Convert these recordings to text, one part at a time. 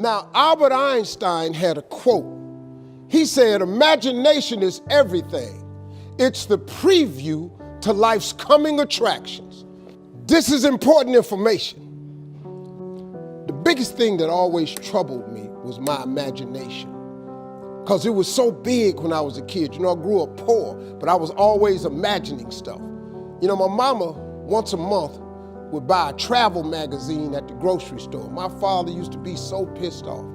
Now, Albert Einstein had a quote. He said, imagination is everything. It's the preview to life's coming attractions. This is important information. The biggest thing that always troubled me was my imagination, because it was so big when I was a kid. You know, I grew up poor, but I was always imagining stuff. You know, my mama, once a month, would buy a travel magazine at the grocery store. My father used to be so pissed off.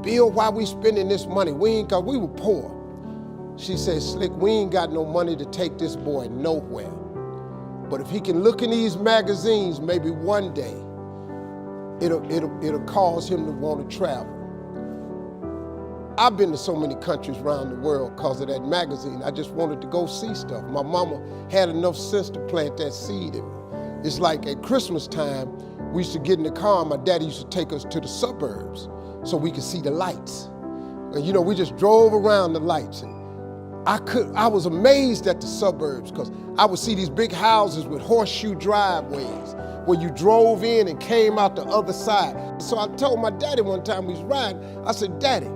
Bill, why we spending this money? We were poor. She said, Slick, we ain't got no money to take this boy nowhere. But if he can look in these magazines, maybe one day, it'll cause him to want to travel. I've been to so many countries around the world because of that magazine. I just wanted to go see stuff. My mama had enough sense to plant that seed in me. It's like at Christmas time, we used to get in the car, and my daddy used to take us to the suburbs so we could see the lights. And you know, we just drove around the lights. And I was amazed at the suburbs because I would see these big houses with horseshoe driveways where you drove in and came out the other side. So I told my daddy one time we was riding, I said, Daddy,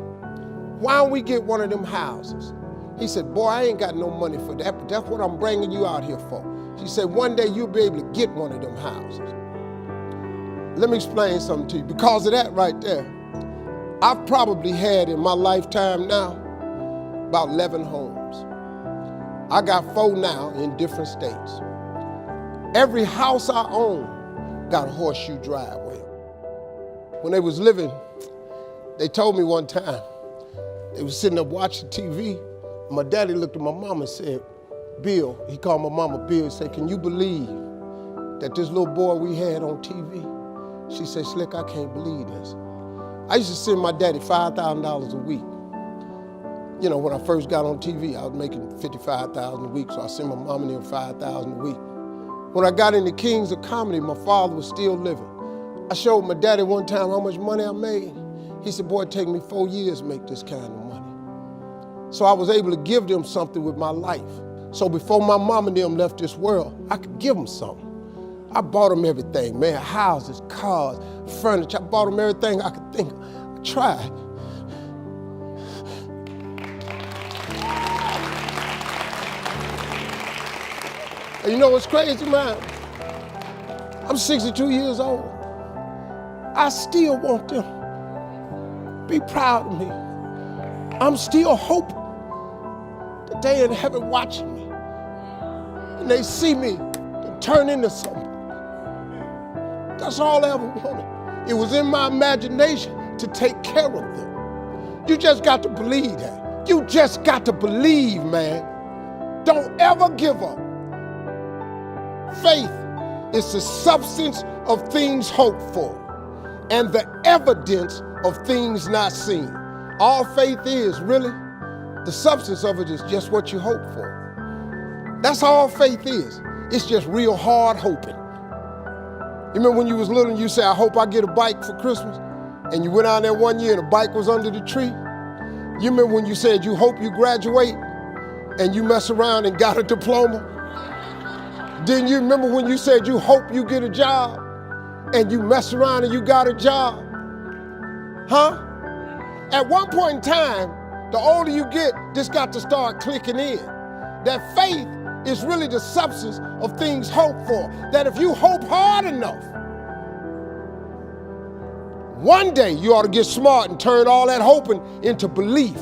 why don't we get one of them houses? He said, boy, I ain't got no money for that, but that's what I'm bringing you out here for. She said, one day you'll be able to get one of them houses. Let me explain something to you. Because of that right there, I've probably had in my lifetime now about 11 homes. I got 4 now in different states. Every house I own got a horseshoe driveway. When they was living, they told me one time, they was sitting up watching TV. My daddy looked at my mama and said, Bill, he called my mama Bill, he said, can you believe that this little boy we had on TV? She said, Slick, I can't believe this. I used to send my daddy $5,000 a week. You know, when I first got on TV, I was making $55,000 a week, so I sent my mom and them $5,000 a week. When I got into Kings of Comedy, my father was still living. I showed my daddy one time how much money I made. He said, boy, it take me 4 years to make this kind of money. So I was able to give them something with my life. So before my mom and them left this world, I could give them something. I bought them everything, man, houses, cars, furniture. I bought them everything I could think of. I tried. And you know what's crazy, man? I'm 62 years old. I still want them to be proud of me. I'm still hoping that they in heaven watching me and they see me and turn into something. That's all I ever wanted. It was in my imagination to take care of them. You just got to believe that. You just got to believe, man. Don't ever give up. Faith is the substance of things hoped for and the evidence of things not seen. All faith is, really, the substance of it is just what you hope for. That's all faith is. It's just real hard hoping. You remember when you was little and you said, I hope I get a bike for Christmas? And you went out there one year and the bike was under the tree? You remember when you said you hope you graduate and you mess around and got a diploma? Didn't you remember when you said you hope you get a job and you mess around and you got a job? Huh? At one point in time, the older you get, this got to start clicking in. That faith is really the substance of things hoped for. That if you hope hard enough, one day you ought to get smart and turn all that hoping into belief.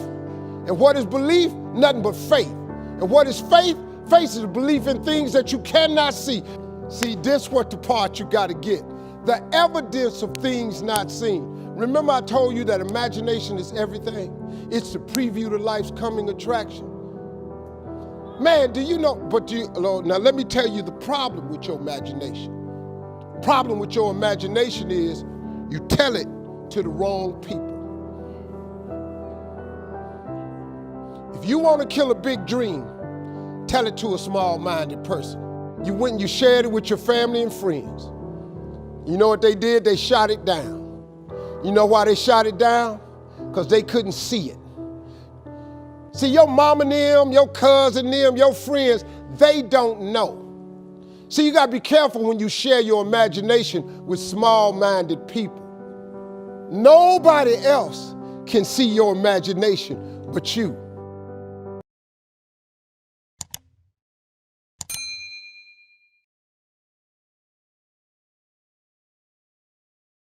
And what is belief? Nothing but faith. And what is faith? Faith is a belief in things that you cannot see. See, this what the part you got to get. The evidence of things not seen. Remember I told you that imagination is everything? It's the preview to life's coming attraction. Man, do you know, now let me tell you the problem with your imagination. Problem with your imagination is you tell it to the wrong people. If you want to kill a big dream, tell it to a small-minded person. You went and you shared it with your family and friends. You know what they did? They shot it down. You know why they shot it down? Because they couldn't see it. See, your mom and them, your cousin them, your friends, they don't know. See, you got to be careful when you share your imagination with small-minded people. Nobody else can see your imagination but you.